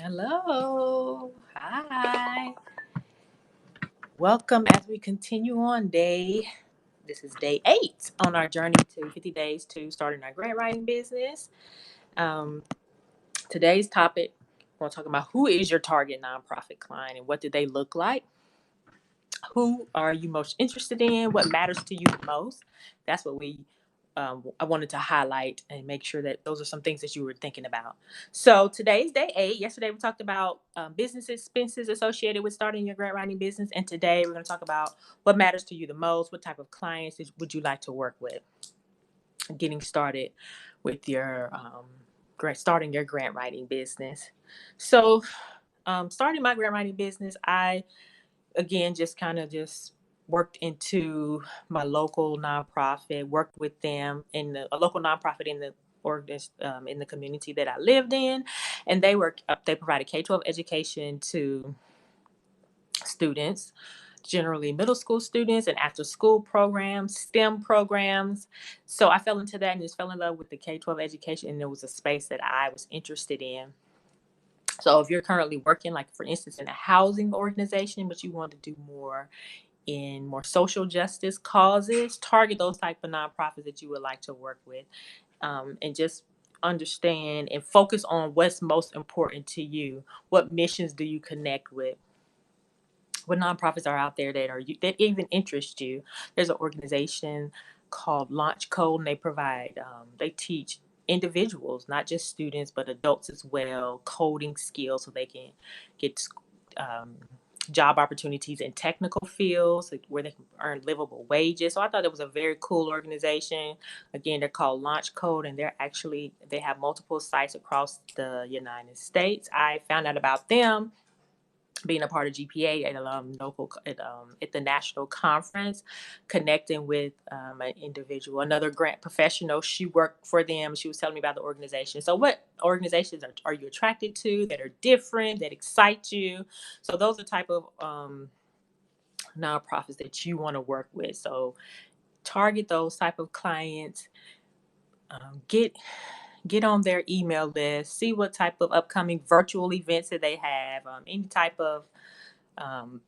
Hello. Hi. Welcome as we continue on this is day 8 on our journey to 50 days to starting our grant writing business. Um, Today's topic, we're going to talk about who is your target nonprofit client and what do they look like? Who are you most interested in? What matters to you the most? That's what I wanted to highlight and make sure that those are some things that you were thinking about. So today's day 8. Yesterday we talked about business expenses associated with starting your grant writing business, and today we're going to talk about what matters to you the most. What type of clients would you like to work with? Getting started with your starting your grant writing business. So, starting my grant writing business, I again just kind of just worked into my local nonprofit, worked with them a local nonprofit in the community that I lived in, and they provided K-12 education to students, generally middle school students, and after school programs, STEM programs. So I fell into that and just fell in love with the K-12 education, and it was a space that I was interested in. So if you're currently working, like for instance, in a housing organization, but you want to do more social justice causes, target those type of nonprofits that you would like to work with, and just understand and focus on what's most important to you. What missions do you connect with? What nonprofits are out there that even interest you? There's an organization called Launch Code, and they teach individuals, not just students, but adults as well, coding skills so they can get um, job opportunities in technical fields where they can earn livable wages. So I thought it was a very cool organization. Again, they're called Launch Code, and they have multiple sites across the United States. I found out about them being a part of GPA at the national conference, connecting with an individual, another grant professional. She worked for them. She was telling me about the organization. So, what organizations are you attracted to that are different, that excite you? So, those are type of nonprofits that you want to work with. So, target those type of clients. Get on their email list. See what type of upcoming virtual events that they have. Any type of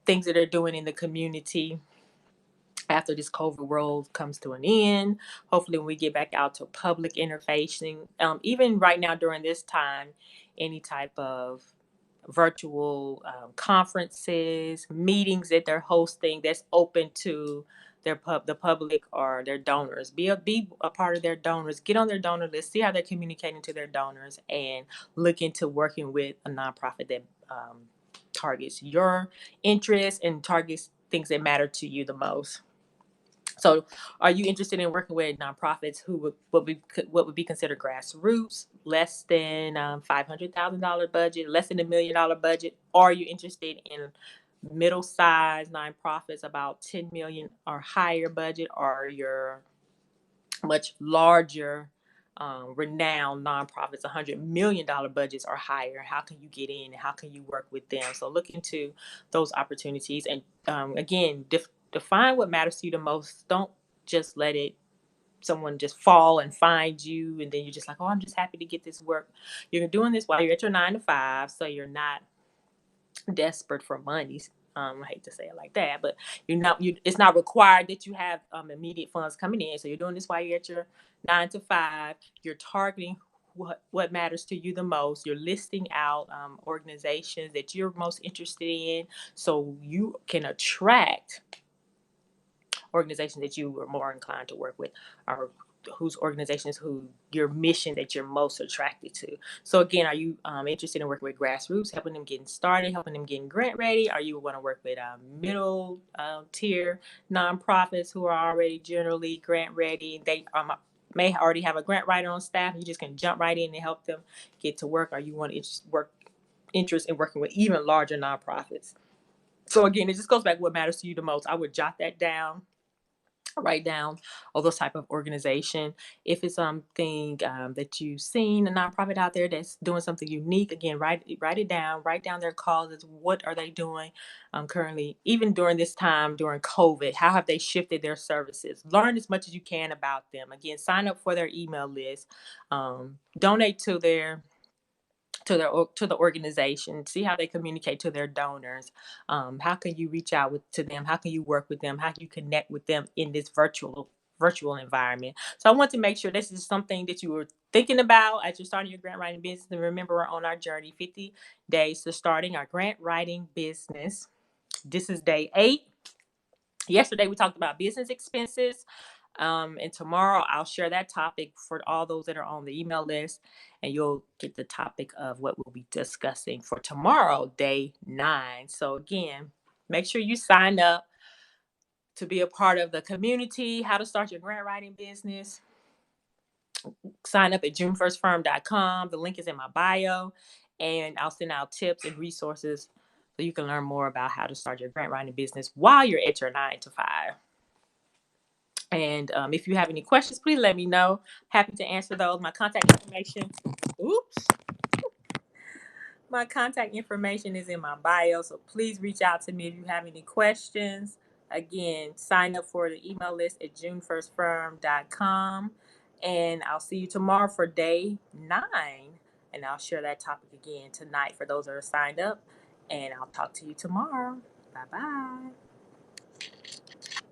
things that they're doing in the community after this COVID world comes to an end. Hopefully, when we get back out to public interfacing, even right now during this time, any type of virtual conferences, meetings that they're hosting that's open to the public or their donors. Be a part of their donors. Get on their donor list. See how they're communicating to their donors, and look into working with a nonprofit that targets your interests and targets things that matter to you the most. So, are you interested in working with nonprofits who what would be considered grassroots, less than $500,000 budget, less than $1 million budget? Or are you interested in middle-sized nonprofits, about 10 million or higher budget, or your much larger, renowned nonprofits, $100 million budgets or higher? How can you get in? How can you work with them? So look into those opportunities, and again, define what matters to you the most. Don't just let it someone just fall and find you, and then you're just like, oh, I'm just happy to get this work. You're doing this while you're at your 9 to 5, so you're not desperate for money. I hate to say it like that, but it's not required that you have immediate funds coming in. So you're doing this while you're at your 9 to 5. You're targeting what matters to you the most. You're listing out organizations that you're most interested in, so you can attract organizations that you are more inclined to work with, or whose organizations who your mission that you're most attracted to. So again, are you interested in working with grassroots, helping them getting started, helping them getting grant ready? Are you want to work with middle tier nonprofits who are already generally grant ready? They may already have a grant writer on staff. You just can jump right in and help them get to work. Or you want to interest in working with even larger nonprofits? So again, it just goes back what matters to you the most. I would jot that down, write down all those type of organization. If it's something that you've seen a nonprofit out there that's doing something unique, again, write it down. Write down their causes. What are they doing currently, even during this time during COVID? How have they shifted their services? Learn as much as you can about them. Again, sign up for their email list. Donate to their to the organization, see how they communicate to their donors. How can you reach out to them? How can you work with them? How can you connect with them in this virtual environment? So I want to make sure this is something that you were thinking about as you're starting your grant writing business. And remember, we're on our journey, 50 days to starting our grant writing business. This is day 8. Yesterday we talked about business expenses. And tomorrow I'll share that topic for all those that are on the email list, and you'll get the topic of what we'll be discussing for tomorrow, day 9. So again, make sure you sign up to be a part of the community, how to start your grant writing business. Sign up at junefirstfirm.com. The link is in my bio, and I'll send out tips and resources so you can learn more about how to start your grant writing business while you're at your 9 to 5. And if you have any questions, please let me know. Happy to answer those. Oops. My contact information is in my bio, so please reach out to me if you have any questions. Again, sign up for the email list at junefirstfirm.com. And I'll see you tomorrow for day 9. And I'll share that topic again tonight for those that are signed up. And I'll talk to you tomorrow. Bye-bye.